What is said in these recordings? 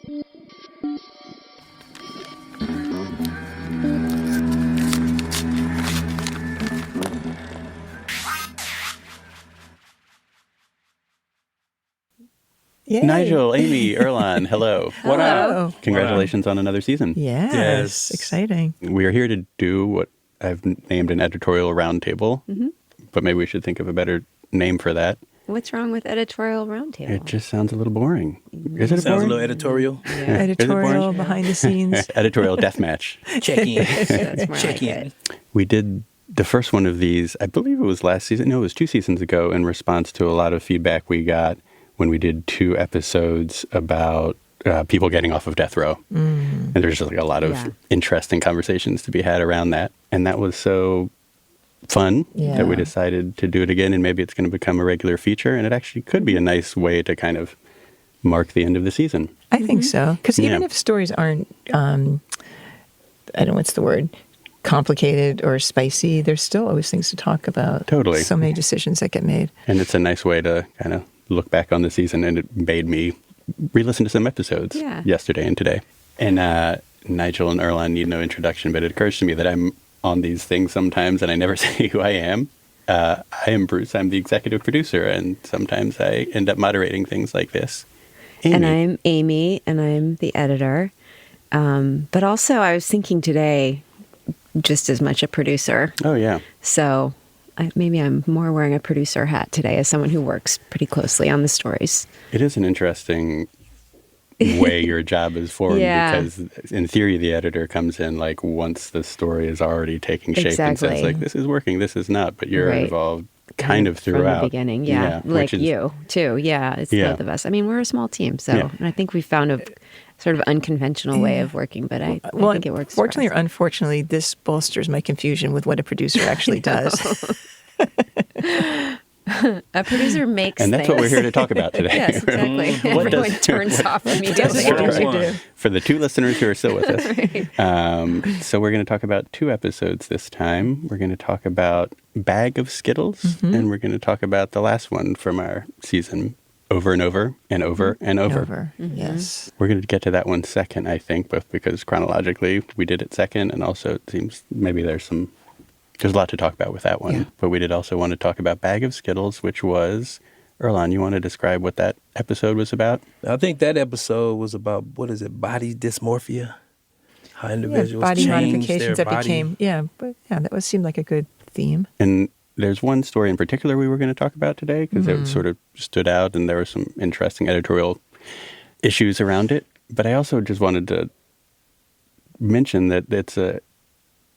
Yay. Nigel, Amy, Erlon, hello. What up? Congratulations on another season. Yes. Exciting. We are here to do what I've named an editorial roundtable, but maybe we should think of a better name for that. What's wrong with editorial roundtable? It just sounds a little boring. Is it Sounds boring? a little editorial. Yeah. Editorial, behind the scenes. Editorial deathmatch. Check in. That's more Check like in. it. We did the first one of these, I believe it was last season. No, it was 2 seasons ago in response to a lot of feedback we got when we did 2 episodes about people getting off of death row. And there's just like a lot of interesting conversations to be had around that. And that was so fun that we decided to do it again, and maybe it's going to become a regular feature, and it actually could be a nice way to kind of mark the end of the season. I think so. Because even if stories aren't, I don't know what's the word, complicated or spicy, there's still always things to talk about. Totally. So many decisions that get made. And it's a nice way to kind of look back on the season, and it made me re-listen to some episodes yesterday and today. And Nigel and Erlon need no introduction, but it occurs to me that I'm on these things sometimes and I never say who I am. I am Bruce. I'm the executive producer, and sometimes I end up moderating things like this. Amy. And I'm Amy, and I'm the editor. But also, I was thinking today, just as much a producer. Oh, yeah. So maybe I'm more wearing a producer hat today as someone who works pretty closely on the stories. It is an interesting way your job is formed because in theory the editor comes in like once the story is already taking shape and says like this is working, this is not, but you're involved kind of throughout. From the beginning, like you too. It's both of us. I mean, we're a small team, so and I think we found a sort of unconventional way of working, but I think it works. Fortunately or unfortunately, this bolsters my confusion with what a producer actually does. A producer makes and that's things. what we're here to talk about today. Yes, exactly. Everyone turns off immediately. For the 2 listeners who are still with us. So we're going to talk about 2 episodes this time. We're going to talk about Bag of Skittles, and we're going to talk about the last one from our season, Over and Over and Over and Over. Yes. We're going to get to that one second, I think, both because chronologically we did it second, and also it seems maybe there's a lot to talk about with that one. But we did also want to talk about Bag of Skittles, which was, Erlon, you want to describe what that episode was about? I think that episode was about, body dysmorphia? How individuals body change modifications their that body. became, that seemed like a good theme. And there's one story in particular we were going to talk about today because it sort of stood out and there were some interesting editorial issues around it. But I also just wanted to mention that it's a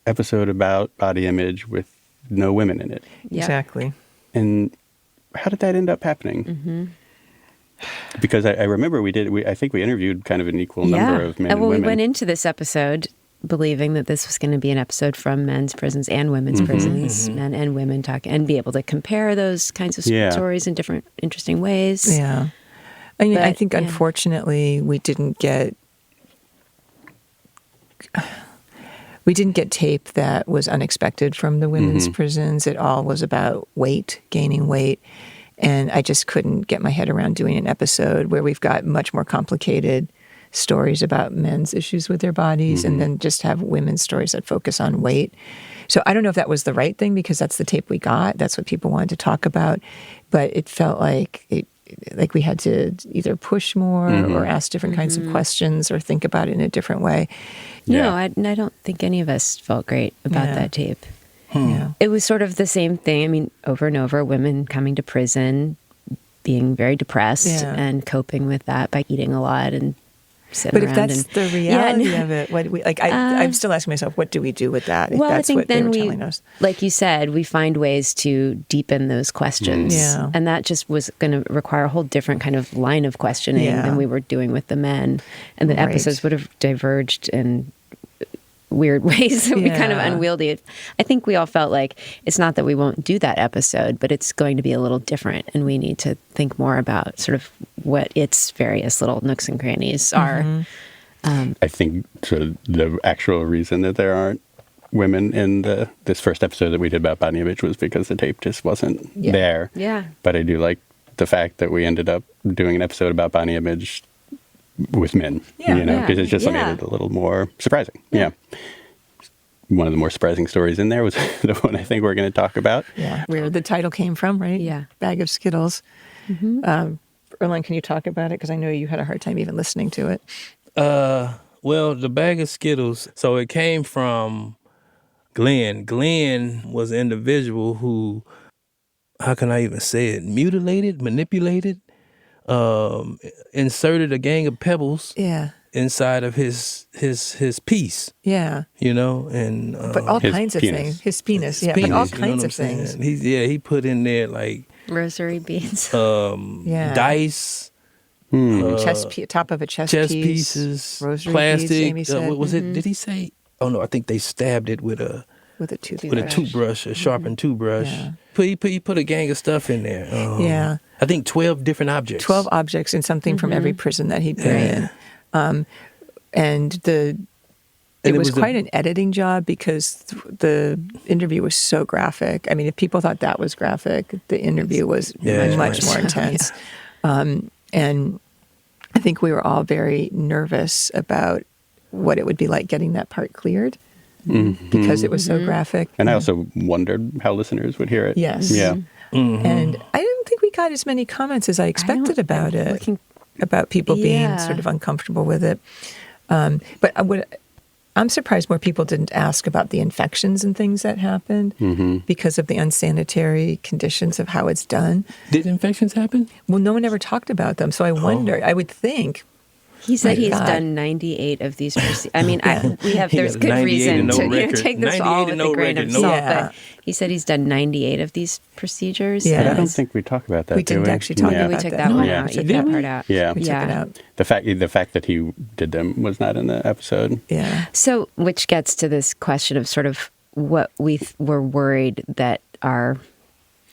episode about body image with no women in it. Yeah. Exactly. And how did that end up happening? Because I remember I think we interviewed kind of an equal number of men and women. We went into this episode believing that this was going to be an episode from men's prisons and women's prisons, men and women talking, and be able to compare those kinds of stories in different interesting ways. Yeah. I think unfortunately we didn't get tape that was unexpected from the women's prisons. It all was about gaining weight. And I just couldn't get my head around doing an episode where we've got much more complicated stories about men's issues with their bodies and then just have women's stories that focus on weight. So I don't know if that was the right thing because that's the tape we got. That's what people wanted to talk about. But it felt like we had to either push more or ask different kinds of questions or think about it in a different way. No, I don't think any of us felt great about that tape. Yeah. It was sort of the same thing. I mean, over and over, women coming to prison, being very depressed and coping with that by eating a lot and sitting around. But if that's the reality of it, what do we like? I'm still asking myself, what do we do with that? If well, that's I think what they were telling us. Like you said, we find ways to deepen those questions. Yeah. And that just was going to require a whole different kind of line of questioning than we were doing with the men. And the episodes would have diverged in weird ways that would be kind of unwieldy. I think we all felt like it's not that we won't do that episode, but it's going to be a little different, and we need to think more about sort of what its various little nooks and crannies are. I think sort of the actual reason that there aren't women in this first episode that we did about body image was because the tape just wasn't there. Yeah. But I do like the fact that we ended up doing an episode about body image with men, because it just made it a little more surprising. Yeah. One of the more surprising stories in there was the one I think we're going to talk about. Yeah, where the title came from, right? Yeah. Bag of Skittles. Mm-hmm. Erlen, can you talk about it? Because I know you had a hard time even listening to it. Well, the bag of Skittles, so it came from Glenn. Glenn was an individual who, how can I even say it, manipulated, inserted a gang of pebbles inside of his piece. Yeah. And but all kinds of things. His penis. But all kinds of things. He put in there like rosary beads, dice, top of a chess pieces, rosary plastic. beads, Amy said. Was it? Did he say? Oh no, I think they stabbed it with a toothbrush, a sharpened toothbrush. Yeah. He put a gang of stuff in there. I think 12 different objects. 12 objects and something from every prison that he'd been in. It was quite an editing job because the interview was so graphic. I mean, if people thought that was graphic, the interview was much more intense. And I think we were all very nervous about what it would be like getting that part cleared because it was so graphic. And I also wondered how listeners would hear it. Yes. Yeah. Mm-hmm. And I didn't think we got as many comments as I expected about it, about people being sort of uncomfortable with it. But I'm surprised more people didn't ask about the infections and things that happened because of the unsanitary conditions of how it's done. Did infections happen? Well, no one ever talked about them. So I wondered, I would think. He said he's done 98 of these. There's good reason to take this all with a grain of salt. But he said he's done 98 of these procedures. Yeah. But I don't think we talk about that. We didn't actually talk about that. We took that one out. You took that part out. Yeah. We took it out. The fact that he did them was not in the episode. Yeah. So, which gets to this question of sort of what we were worried that our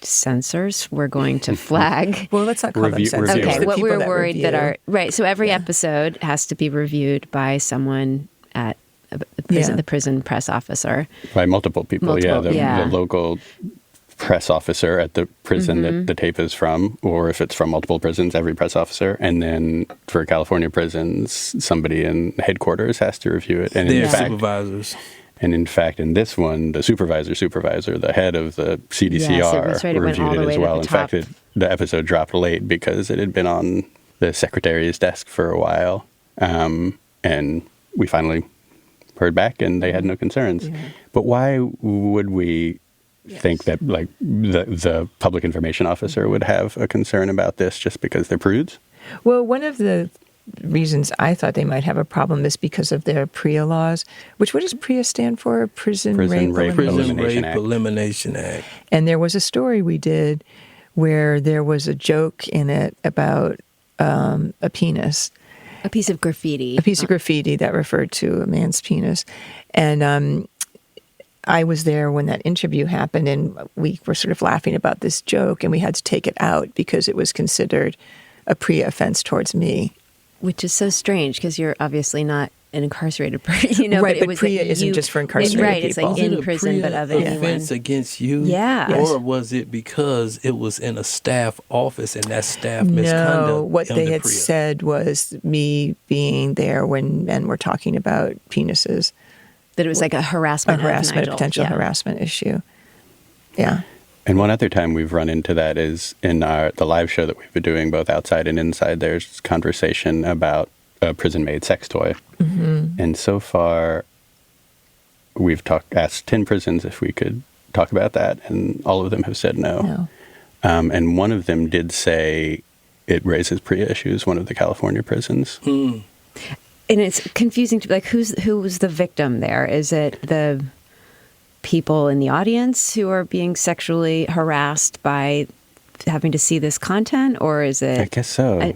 censors were going to flag. Well, let's not call them censors. Okay, what we were worried that our so every episode has to be reviewed by someone at the prison press officer. By multiple people. The local press officer at the prison that the tape is from, or if it's from multiple prisons, every press officer. And then for California prisons, somebody in headquarters has to review it. And they're supervisors. And in fact, in this one, the supervisor, the head of the CDCR, reviewed it as well. In fact, the episode dropped late because it had been on the secretary's desk for a while. And we finally heard back and they had no concerns. Yeah. But why would we think that like the public information officer would have a concern about this just because they're prudes? Well, one of the reasons I thought they might have a problem is because of their PREA laws. What does PREA stand for? Prison Rape Elimination Act. And there was a story we did where there was a joke in it about a penis. A piece of graffiti. A piece of graffiti that referred to a man's penis. And I was there when that interview happened, and we were sort of laughing about this joke, and we had to take it out because it was considered a PREA offense towards me. Which is so strange because you're obviously not an incarcerated person, Right, but PREA isn't just for incarcerated people. Right, it's like in prison, but of anyone. Offense against you? Yeah. Or was it because it was in a staff office and that staff misconduct? No, what they had said was me being there when men were talking about penises. That it was like a harassment potential harassment issue. Yeah. And one other time we've run into that is in the live show that we've been doing, both outside and inside. There's conversation about a prison-made sex toy. Mm-hmm. And so far, we've asked 10 prisons if we could talk about that, and all of them have said no. And one of them did say it raises PREA issues, one of the California prisons. And it's confusing to like who was the victim there? Is it the people in the audience who are being sexually harassed by having to see this content, or is it? I guess so.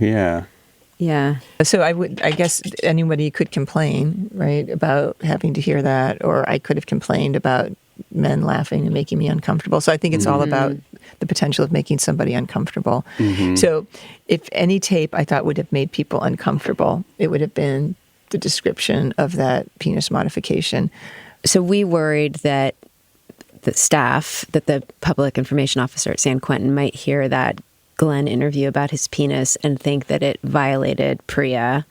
Yeah. So I guess anybody could complain, right, about having to hear that, or I could have complained about men laughing and making me uncomfortable. So I think it's all about the potential of making somebody uncomfortable. Mm-hmm. So if any tape I thought would have made people uncomfortable, it would have been the description of that penis modification. So we worried that the staff, that the public information officer at San Quentin might hear that Glenn interview about his penis and think that it violated Priya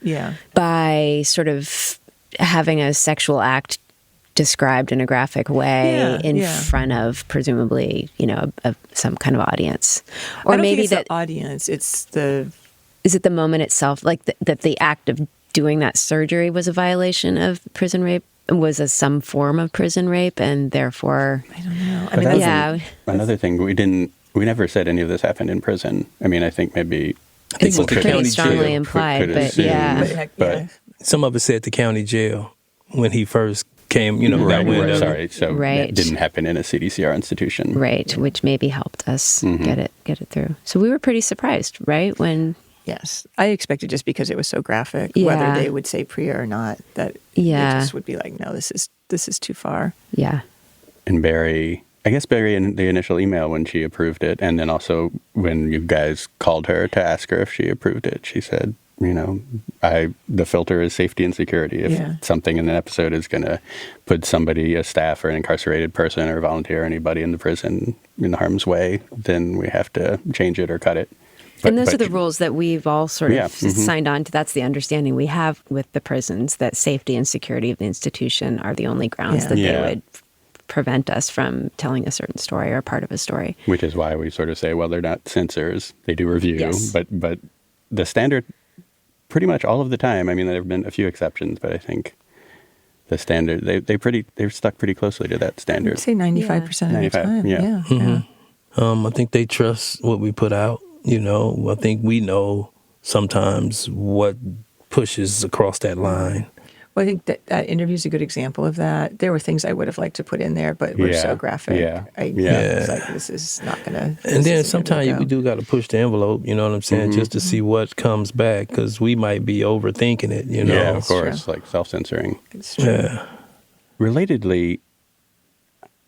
by sort of having a sexual act described in a graphic way in front of presumably, some kind of audience. Or I don't maybe think it's the audience, it's the... Is it the moment itself, like that the act of doing that surgery was a violation of prison rape? Was some form of prison rape, and therefore... I don't know. I mean, another thing, we never said any of this happened in prison. I mean, I think maybe... It's pretty strongly implied, but some of it said the county jail when he first came, Right. Sorry, so that didn't happen in a CDCR institution. Right, which maybe helped us get it through. So we were pretty surprised, right? When... Yes. I expected, just because it was so graphic, whether they would say Priya or not, that it just would be like, no, this is too far. Yeah. And Barry in the initial email when she approved it, and then also when you guys called her to ask her if she approved it, she said, the filter is safety and security. If something in an episode is going to put somebody, a staff or an incarcerated person or volunteer or anybody in the prison in harm's way, then we have to change it or cut it. And those are the rules that we've all sort of signed on to. That's the understanding we have with the prisons, that safety and security of the institution are the only grounds that they would prevent us from telling a certain story or part of a story. Which is why we sort of say, well, they're not censors. They do review. But the standard, pretty much all of the time, I mean, there have been a few exceptions, but I think the standard, they're stuck pretty closely to that standard. I'd say 95% of the time. Yeah. I think they trust what we put out. I think we know sometimes what pushes across that line. Well, I think that interview is a good example of that. There were things I would have liked to put in there, but were so graphic. I was like, this is not going to... And then sometimes we do got to push the envelope, you know what I'm saying, just to see what comes back, because we might be overthinking it, Yeah, of course, like self-censoring. It's true. Yeah. Relatedly,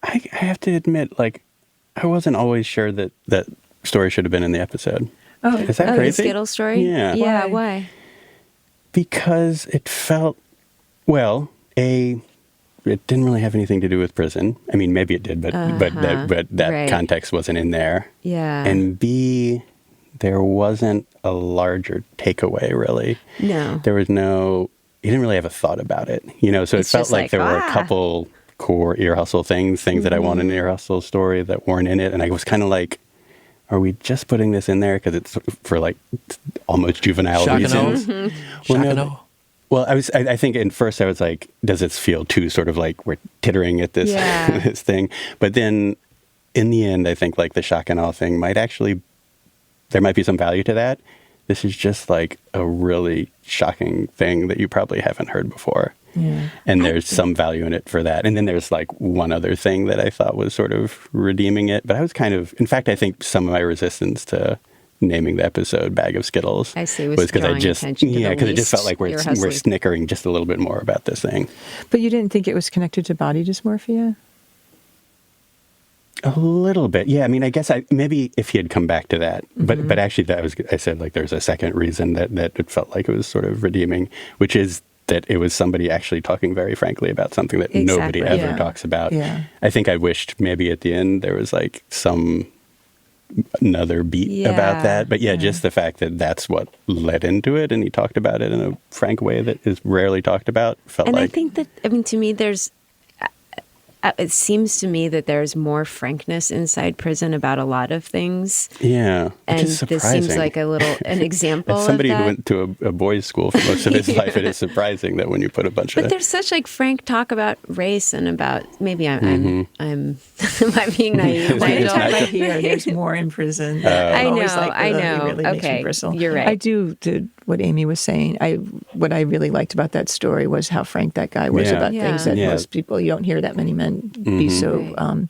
I have to admit, I wasn't always sure that story should have been in the episode. Oh, is that crazy? The Skittles story? Yeah. Yeah, why? Because it felt, it didn't really have anything to do with prison. I mean, maybe it did, but that context wasn't in there. Yeah. And B, there wasn't a larger takeaway, really. No. There was you didn't really have a thought about it, so it felt like there were a couple core ear hustle things that I want in an ear hustle story that weren't in it. And I was kind of like, are we just putting this in there because it's for almost juvenile reasons? Well, I think at first I was like, does it feel too sort of like we're tittering at this this thing? But then in the end, I think the shock and awe thing there might be some value to that. This is just a really shocking thing that you probably haven't heard before. Yeah. And there's some value in it for that. And then there's one other thing that I thought was sort of redeeming it. But I was in fact, I think some of my resistance to naming the episode Bag of Skittles was because I just, because it just felt like we're snickering just a little bit more about this thing. But you didn't think it was connected to body dysmorphia? A little bit. Yeah. I mean, I guess maybe if he had come back to that, but actually I said there's a second reason that it felt like it was sort of redeeming, which is that it was somebody actually talking very frankly about something that nobody ever talks about. Yeah. I think I wished maybe at the end there was another beat about that. But just the fact that that's what led into it, and he talked about it in a frank way that is rarely talked about, and I think that, to me, it seems to me that there's more frankness inside prison about a lot of things. Yeah, and is this seems like an example As somebody of that. Who went to a boys' school for most of his life, it is surprising that when you put a bunch of... But there's such frank talk about race and about... Maybe I'm am I being naive? When you talk about here, there's more in prison. I know. It really makes me bristle. You're right. I do, to what Amy was saying, what I really liked about that story was how frank that guy was about things that most people, you don't hear that many men be so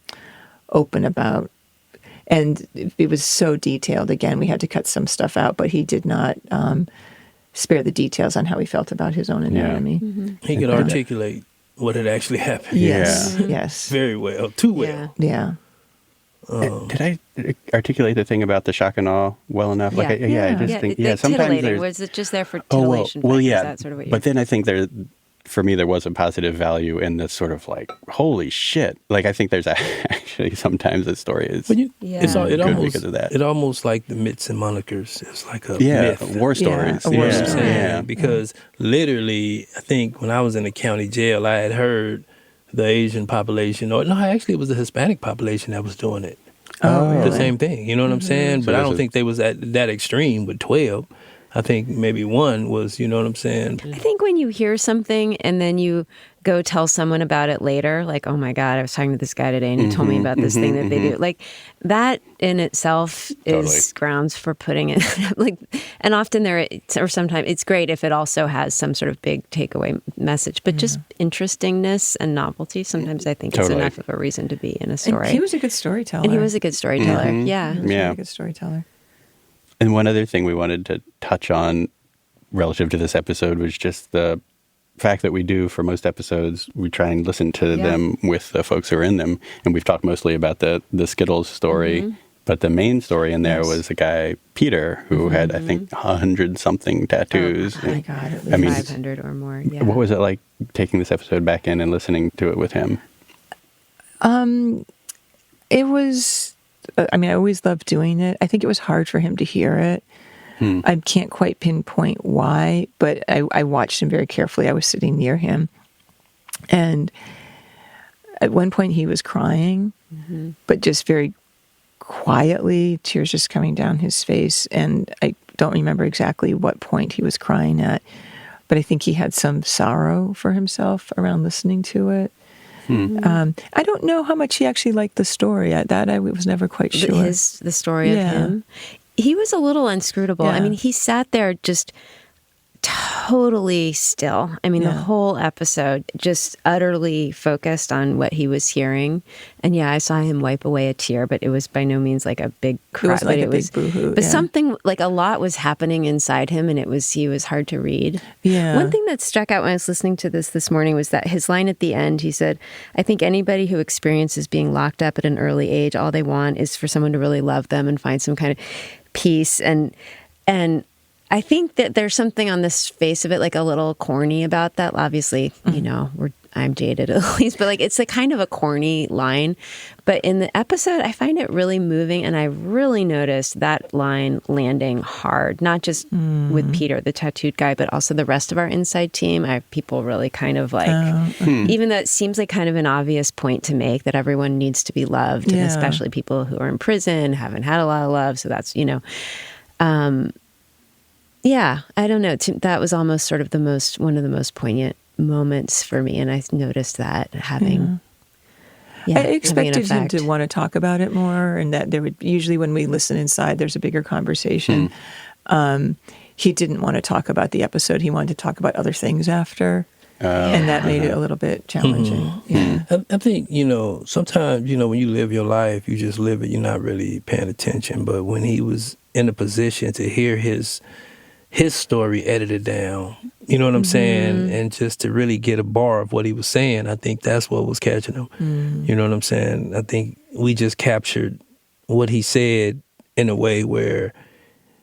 open about. And it was so detailed. Again, we had to cut some stuff out, but he did not spare the details on how he felt about his own anatomy. He could articulate what had actually happened. Yes. Very well. Too well. Yeah. Did I articulate the thing about the shock and awe well enough? I just think, sometimes was it just there for titillation? Well, Is that sort of what but then I think for me, there was a positive value in this sort of like, holy shit. Like, I think there's actually sometimes the story is good because of that. It almost like the myths and monikers. It's like a myth. War stories. Yeah, a war story. Yeah. Because literally, I think when I was in the county jail, I had heard the Asian population, actually it was the Hispanic population that was doing it. Oh, really? The same thing. You know what I'm saying? But I don't think they was at that extreme with 12. I think maybe one was, you know what I'm saying? I think when you hear something and then you go tell someone about it later, like, oh my God, I was talking to this guy today and he told me about this thing that they do. Like, that in itself is grounds for putting it. And often sometimes it's great if it also has some sort of big takeaway message. But just interestingness and novelty, sometimes I think it's enough of a reason to be in a story. And he was a good storyteller. Yeah. He was a good storyteller. And one other thing we wanted to touch on relative to this episode was just the fact that we do, for most episodes, we try and listen to them with the folks who are in them. And we've talked mostly about the Skittles story, but the main story in there was a guy, Peter, who had, I think, 100-something tattoos. Oh my God, at least 500 or more. Yeah. What was it like taking this episode back in and listening to it with him? It was... I always loved doing it. I think it was hard for him to hear it. I can't quite pinpoint why, but I watched him very carefully. I was sitting near him. And at one point he was crying, but just very quietly, tears just coming down his face. And I don't remember exactly what point he was crying at, but I think he had some sorrow for himself around listening to it. I don't know how much he actually liked the story. I was never quite sure. The story of him. He was a little inscrutable. Yeah. I mean, he sat there just totally still. I mean, the whole episode just utterly focused on what he was hearing. And I saw him wipe away a tear, but it was by no means like a big cry. It was like a big boo-hoo. But something, like a lot was happening inside him, and he was hard to read. Yeah. One thing that struck out when I was listening to this morning was that his line at the end, he said, I think anybody who experiences being locked up at an early age, all they want is for someone to really love them and find some kind of peace. And I think that there's something on this face of it, like a little corny about that. Obviously, I'm jaded at least, but like it's a kind of a corny line. But in the episode, I find it really moving, and I really noticed that line landing hard, not just with Peter, the tattooed guy, but also the rest of our inside team. I have people really kind of like, even though it seems like kind of an obvious point to make that everyone needs to be loved, and especially people who are in prison, haven't had a lot of love. So that's, I don't know. That was almost sort of one of the most poignant moments for me, and I noticed that having. I expected him to want to talk about it more, and that there would usually, when we listen inside, there's a bigger conversation. He didn't want to talk about the episode; he wanted to talk about other things after, and that made it a little bit challenging. Yeah. I think sometimes when you live your life, you just live it. You're not really paying attention. But when he was in a position to hear his story edited down, you know what I'm saying? And just to really get a bar of what he was saying, I think that's what was catching him. You know what I'm saying? I think we just captured what he said in a way where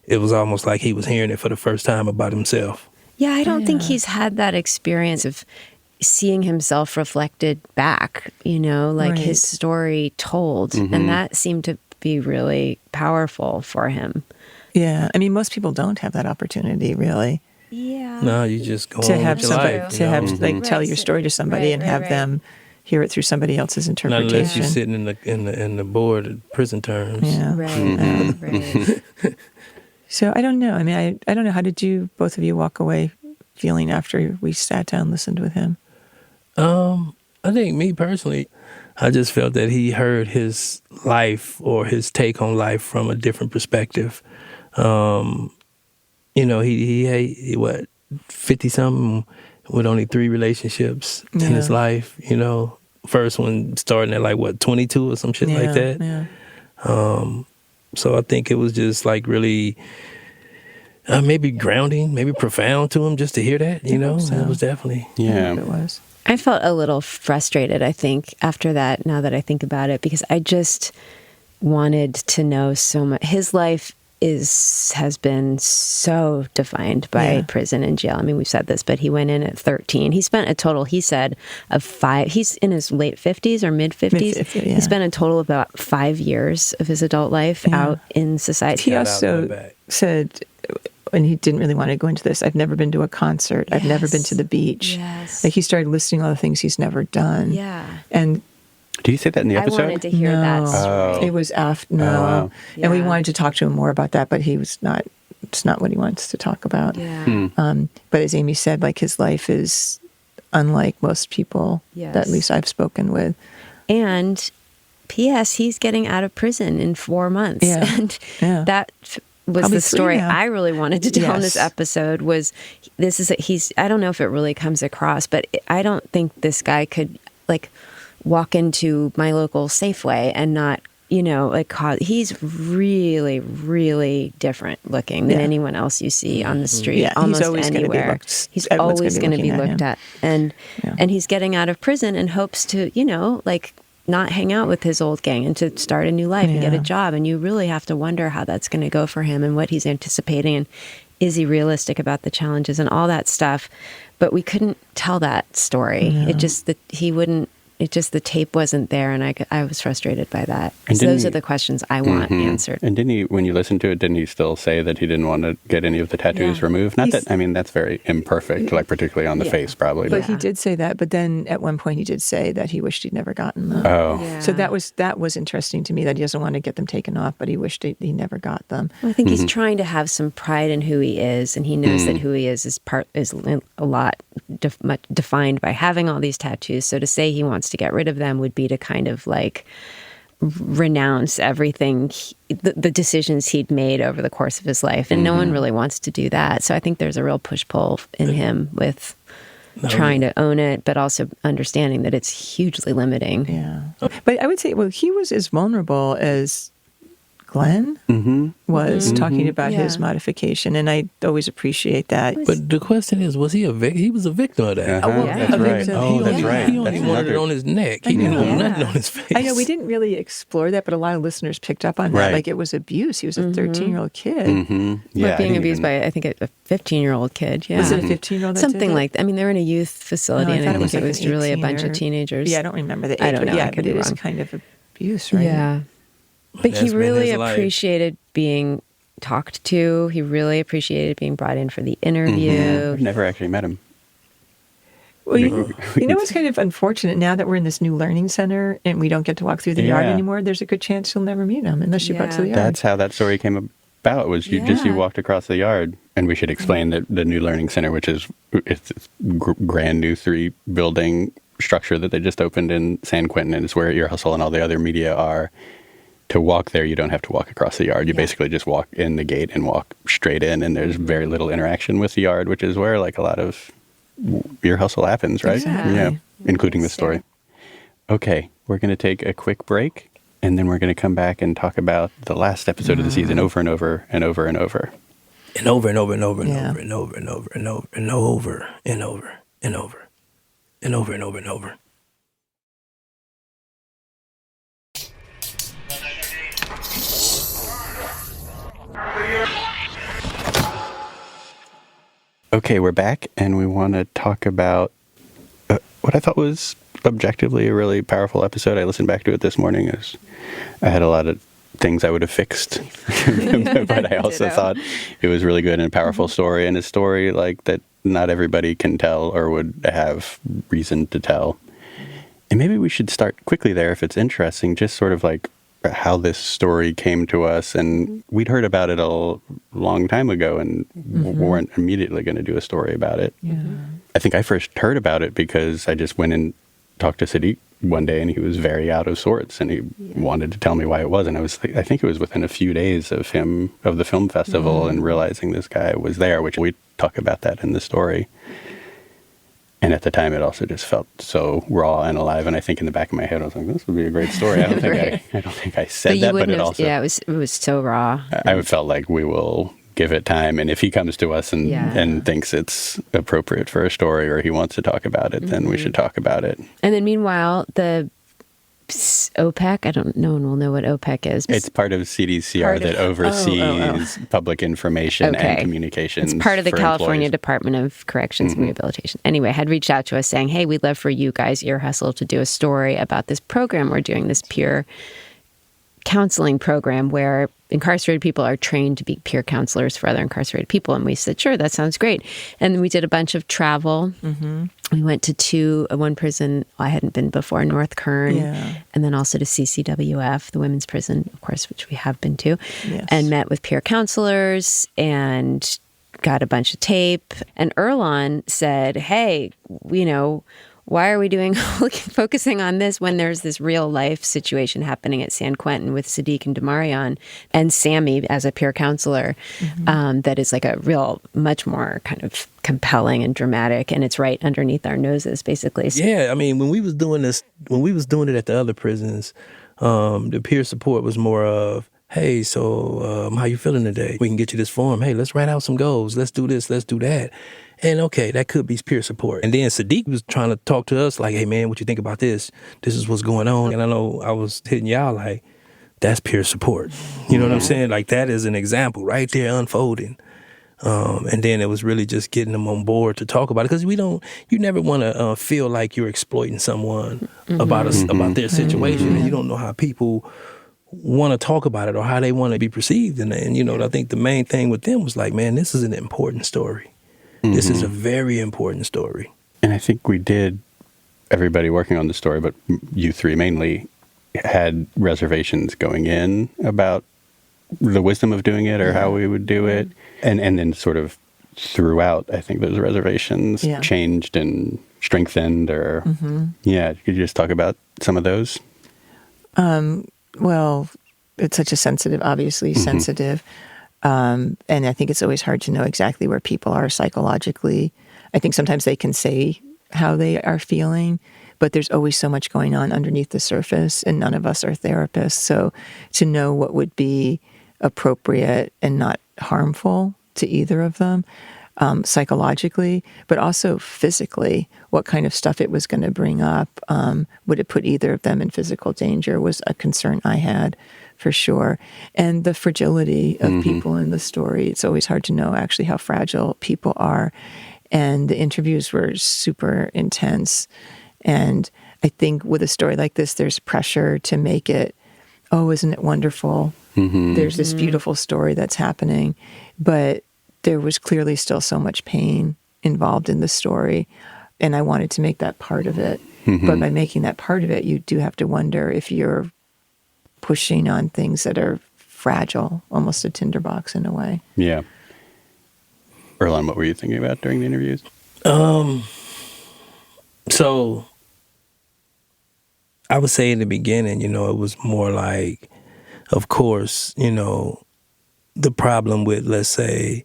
it was almost like he was hearing it for the first time about himself. Yeah, I don't think he's had that experience of seeing himself reflected back, his story told. And that seemed to be really powerful for him. Yeah, I mean, most people don't have that opportunity, really. Yeah. No, you just go to on have with your somebody life, to tell your story to somebody and have them hear it through somebody else's interpretation. Not unless you're sitting in the board at prison terms. Yeah. Right. So I don't know. I mean, I don't know. How did both of you walk away feeling after we sat down and listened with him? I think me personally, I just felt that he heard his life or his take on life from a different perspective. He what, 50-something with only 3 relationships in his life, First one starting at like, what, 22 or some shit like that? Yeah. So I think it was just like really maybe grounding, maybe profound to him just to hear that, So. It was definitely. Yeah. It was. I felt a little frustrated, I think, after that, now that I think about it, because I just wanted to know so much. His life has been so defined by prison and jail. I mean, we've said this, but he went in at 13. He spent a total, he said, of 5. He's in his late 50s or mid 50s. He spent a total of about 5 years of his adult life out in society. He also said, and he didn't really want to go into this, I've never been to a concert. I've never been to the beach. Like, he started listing all the things he's never done. And do you say that in the episode? I wanted to hear that story. It was after, and we wanted to talk to him more about that, but he was not, it's not what he wants to talk about. But as Amy said, like, his life is unlike most people that at least I've spoken with. And P.S., he's getting out of prison in 4 months. And that was probably the story I really wanted to tell in this episode was, I don't know if it really comes across, but I don't think this guy could, like, walk into my local Safeway and not, he's really, really different looking than anyone else you see on the street, almost he's always anywhere. He's always going to be looked at. And he's getting out of prison and hopes to, not hang out with his old gang and to start a new life and get a job. And you really have to wonder how that's going to go for him and what he's anticipating. And is he realistic about the challenges and all that stuff? But we couldn't tell that story. It just that he wouldn't. It just, the tape wasn't there, and I was frustrated by that. So those are the questions I want answered. And didn't he, when you listen to it, didn't he still say that he didn't want to get any of the tattoos removed? Not that, I mean, that's very imperfect, like particularly on the face, probably. But he did say that. But then at one point he did say that he wished he'd never gotten them. So that was interesting to me, that he doesn't want to get them taken off, but he wished he never got them. Well, I think he's trying to have some pride in who he is, and he knows that who he is a lot defined by having all these tattoos. So to say he wants to get rid of them would be to kind of like renounce everything, the decisions he'd made over the course of his life. And no one really wants to do that. So I think there's a real push-pull in him with trying to own it, but also understanding that it's hugely limiting. But I would say, well, he was as vulnerable as Glenn was talking about his modification, and I always appreciate that. But the question is, was he a victim? He was a victim of that. That's right. Oh, that's right. He only wanted it on his neck. He didn't want nothing on his face. I know we didn't really explore that, but a lot of listeners picked up on that. Like, it was abuse. He was a 13-year-old kid. But being abused by, I think, a 15-year-old kid. Was it a 15-year-old? Something like that. I mean, they're in a youth facility, and I think it was really a bunch of teenagers. I don't remember the age. I don't know. Yeah, but it is kind of abuse, right? Yeah. But he really appreciated being talked to. He really appreciated being brought in for the interview. I've never actually met him. Well, you know what's kind of unfortunate, now that we're in this new learning center and we don't get to walk through the yard anymore, there's a good chance you'll never meet him unless you go to the yard. That's how that story came about, was you walked across the yard. And we should explain that the new learning center, which is it's brand new 3-building structure that they just opened in San Quentin, and it's where Ear Hustle and all the other media are. To walk there, you don't have to walk across the yard. You basically just walk in the gate and walk straight in, and there's very little interaction with the yard, which is where, like, a lot of Ear Hustle happens, right? Exactly. Including the story. Okay, we're going to take a quick break, and then we're going to come back and talk about the last episode of the season over and over and over and over. And over and over and over and over and over and over and over and over and over and over and over and over and over. Okay, we're back, and we want to talk about what I thought was objectively a really powerful episode. I listened back to it this morning. I had a lot of things I would have fixed, but I also thought it was really good and a powerful story, and a story like that not everybody can tell or would have reason to tell. And maybe we should start quickly there, if it's interesting, just sort of like how this story came to us. And we'd heard about it a long time ago and weren't immediately going to do a story about it. I think I first heard about it because I just went and talked to Sadiq one day, and he was very out of sorts, and he wanted to tell me why it was. And I think it was within a few days of the film festival, and realizing this guy was there, which we talk about that in the story. And at the time, it also just felt so raw and alive. And I think in the back of my head, I was like, "This would be a great story." I don't think I said that, but it also it was so raw. I felt like we will give it time, and if he comes to us and thinks it's appropriate for a story, or he wants to talk about it, then we should talk about it. And then meanwhile, the OPEC. I don't know, no one will know what OPEC is. It's part of CDCR that oversees public information and communications. It's part of the California employees. Department of Corrections and Rehabilitation. Anyway, had reached out to us saying, hey, we'd love for you guys, Ear Hustle, to do a story about this program we're doing, this peer counseling program where incarcerated people are trained to be peer counselors for other incarcerated people. And we said, sure, that sounds great. And we did a bunch of travel. We went to one prison I hadn't been before, North Kern, and then also to CCWF, the women's prison, of course, which we have been to, and met with peer counselors and got a bunch of tape. And Earlonne said, hey, why are we focusing on this when there's this real life situation happening at San Quentin with Sadiq and Demarion and Sammy as a peer counselor that is like a real, much more kind of compelling and dramatic, and it's right underneath our noses, basically. Yeah, I mean, when we was doing it at the other prisons, the peer support was more of, hey, so how you feeling today? We can get you this form. Hey, let's write out some goals. Let's do this. Let's do that. And okay, that could be peer support. And then Sadiq was trying to talk to us like, hey, man, what you think about this? This is what's going on. And I know I was hitting y'all like, that's peer support. You know what I'm saying? Like, that is an example right there unfolding. And then it was really just getting them on board to talk about it. Because you never want to feel like you're exploiting someone about their situation. And you don't know how people want to talk about it or how they want to be perceived. And I think the main thing with them was like, man, this is an important story. This is a very important story. And I think everybody working on the story, but you three mainly, had reservations going in about the wisdom of doing it or how we would do it. And then sort of throughout, I think those reservations changed and strengthened or, could you just talk about some of those? Well, it's such a obviously sensitive. And I think it's always hard to know exactly where people are psychologically. I think sometimes they can say how they are feeling, but there's always so much going on underneath the surface, and none of us are therapists. So to know what would be appropriate and not harmful to either of them, psychologically, but also physically, what kind of stuff it was going to bring up, would it put either of them in physical danger, was a concern I had. For sure. And the fragility of people in the story. It's always hard to know actually how fragile people are. And the interviews were super intense. And I think with a story like this, there's pressure to make it, oh, isn't it wonderful? There's this beautiful story that's happening. But there was clearly still so much pain involved in the story. And I wanted to make that part of it. But by making that part of it, you do have to wonder if you're pushing on things that are fragile, almost a tinderbox in a way. Yeah. Earlonne, what were you thinking about during the interviews? So I would say in the beginning, it was more like, of course, the problem with, let's say,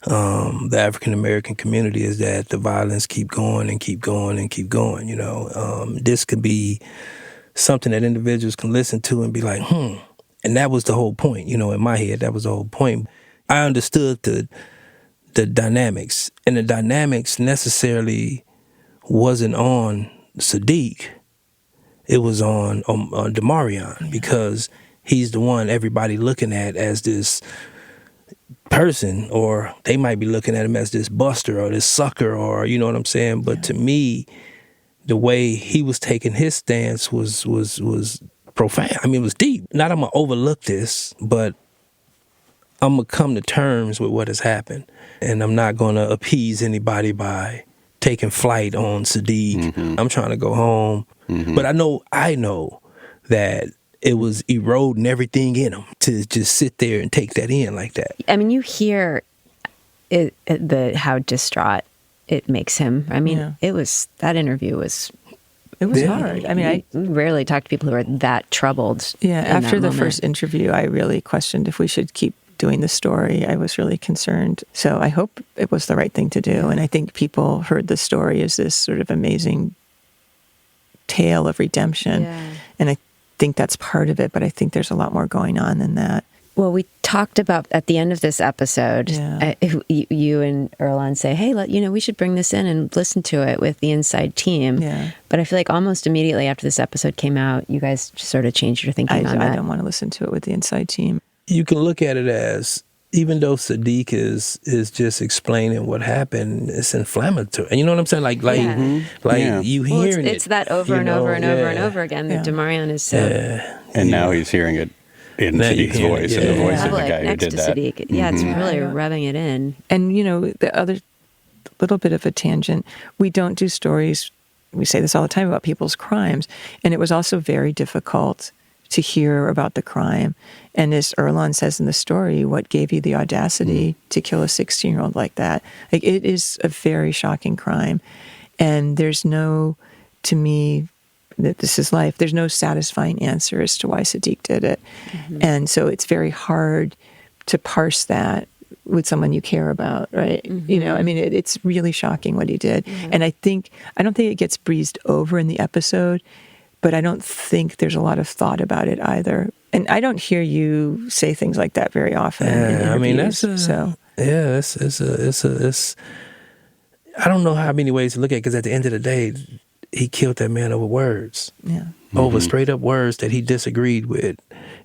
the African-American community is that the violence keep going and keep going and keep going, This could be something that individuals can listen to and be like, And that was the whole point, in my head, that was the whole point. I understood the dynamics, and the dynamics necessarily wasn't on Sadiq. It was on Demarion, because he's the one everybody looking at as this person, or they might be looking at him as this buster or this sucker, or you know what I'm saying? But to me, the way he was taking his stance was profound. I mean, it was deep. Not I'm going to overlook this, but I'm going to come to terms with what has happened. And I'm not going to appease anybody by taking flight on Sadiq. I'm trying to go home. But I know that it was eroding everything in him to just sit there and take that in like that. I mean, you hear how distraught it makes him. I mean, that interview was... It was hard. I mean, I rarely talk to people who are that troubled. Yeah, after the first interview, I really questioned if we should keep doing the story. I was really concerned. So I hope it was the right thing to do. And I think people heard the story as this sort of amazing tale of redemption. And I think that's part of it, but I think there's a lot more going on than that. Well, we talked about at the end of this episode, you and Erlon say, hey, we should bring this in and listen to it with the inside team. Yeah. But I feel like almost immediately after this episode came out, you guys just sort of changed your thinking on that. I don't want to listen to it with the inside team. You can look at it as, even though Sadiq is just explaining what happened, it's inflammatory. You know what I'm saying? You hearing it. It's that over and over and over and over again that Demarion is so... And now he's hearing it in Sadiq's voice, and the voice of the guy who did that. Sadiq. Yeah, it's really rubbing it in. And, the other little bit of a tangent, we don't do stories, we say this all the time, about people's crimes. And it was also very difficult to hear about the crime. And as Erlon says in the story, what gave you the audacity to kill a 16-year-old like that? Like, it is a very shocking crime. And there's no, to me, that this is life, there's no satisfying answer as to why Sadiq did it. And so it's very hard to parse that with someone you care about, right? It's really shocking what he did. And I don't think it gets breezed over in the episode, but I don't think there's a lot of thought about it either. And I don't hear you say things like that very often. Yeah, I don't know how many ways to look at it, because at the end of the day, he killed that man over words. Yeah. Over straight up words that he disagreed with.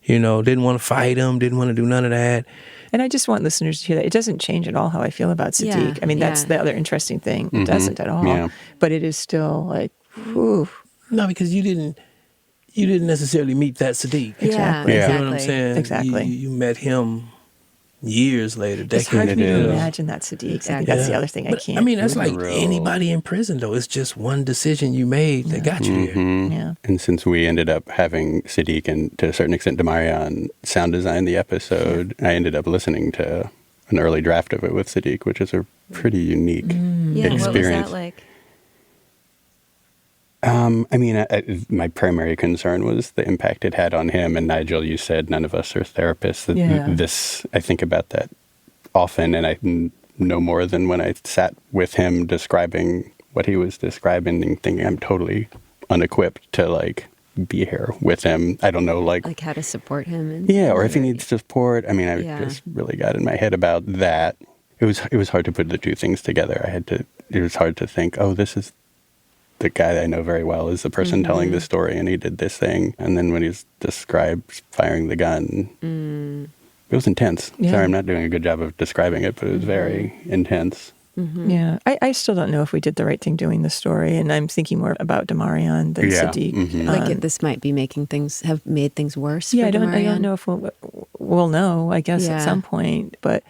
Didn't want to fight him, didn't want to do none of that. And I just want listeners to hear that. It doesn't change at all how I feel about Sadiq. That's the other interesting thing. It doesn't at all. Yeah. But it is still like, whew. No, because you didn't necessarily meet that Sadiq. Exactly. You know what I'm saying? Exactly. You met him years later. It's hard for me to imagine that Sadiq. Exactly. I think that's the other thing I can't. That's like anybody in prison, though. It's just one decision you made that got you there. Yeah. And since we ended up having Sadiq and, to a certain extent, Demarion sound design the episode, I ended up listening to an early draft of it with Sadiq, which is a pretty unique experience. What was that like? My primary concern was the impact it had on him. And Nigel, you said none of us are therapists. I think about that often, and I no more than when I sat with him describing what he was describing and thinking I'm totally unequipped to be here with him. I don't know like how to support him. Or if he needs support. I just really got in my head about that. It was hard to put the two things together. It was hard to think, oh, this is the guy that I know very well is the person telling this story, and he did this thing. And then when he's described firing the gun, it was intense. Yeah. Sorry, I'm not doing a good job of describing it, but it was very intense. Yeah, I still don't know if we did the right thing doing the story, and I'm thinking more about Demarion than Sadiq. This might be have made things worse. Yeah, I don't know if we'll know. I guess at some point, but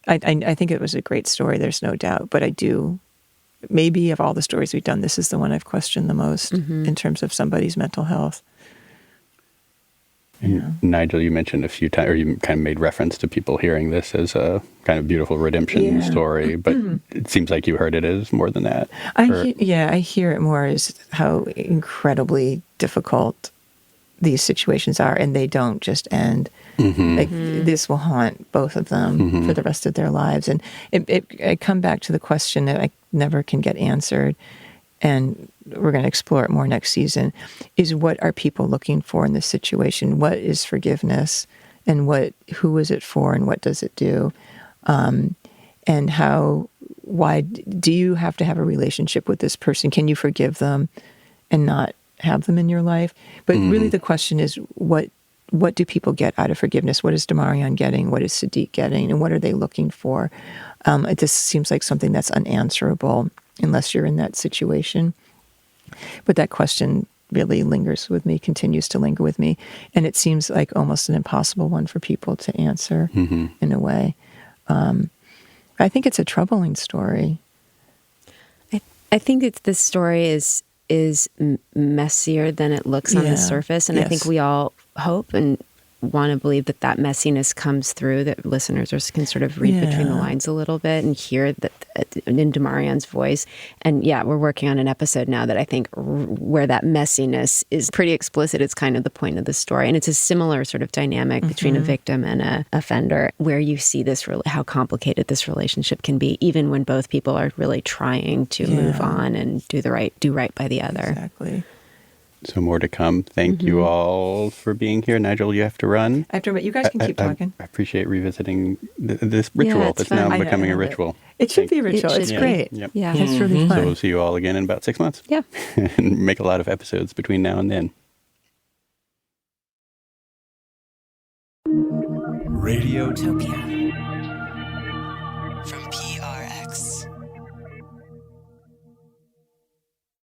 I think it was a great story. There's no doubt, but I do. Maybe of all the stories we've done, this is the one I've questioned the most in terms of somebody's mental health. Nigel, you mentioned a few times, or you kind of made reference to people hearing this as a kind of beautiful redemption story, but it seems like you heard it as more than that. I hear it more as how incredibly difficult these situations are, and they don't just end. This will haunt both of them for the rest of their lives. And I come back to the question that I never can get answered, and we're going to explore it more next season, is what are people looking for in this situation? What is forgiveness, and who is it for, and what does it do? And why do you have to have a relationship with this person? Can you forgive them and not have them in your life? But really the question is, what do people get out of forgiveness? What is Demarion getting? What is Sadiq getting? And what are they looking for? It just seems like something that's unanswerable unless you're in that situation. But that question really lingers with me, continues to linger with me. And it seems like almost an impossible one for people to answer in a way. I think it's a troubling story. I think this story is messier than it looks on the surface. And I think we all hope and want to believe that messiness comes through, that listeners can sort of read between the lines a little bit and hear that in Demarion's voice. And we're working on an episode now that I think where that messiness is pretty explicit. It's kind of the point of the story. And it's a similar sort of dynamic between a victim and an offender, where you see how complicated this relationship can be, even when both people are really trying to move on and do right by the other. Exactly. So more to come. Thank you all for being here. Nigel, you have to run. After, but you guys can keep talking. I appreciate revisiting this ritual that's now becoming a ritual. It should be a ritual. It's great. Yep. Yeah. It's really fun. So we'll see you all again in about 6 months. Yeah. And make a lot of episodes between now and then. Radiotopia.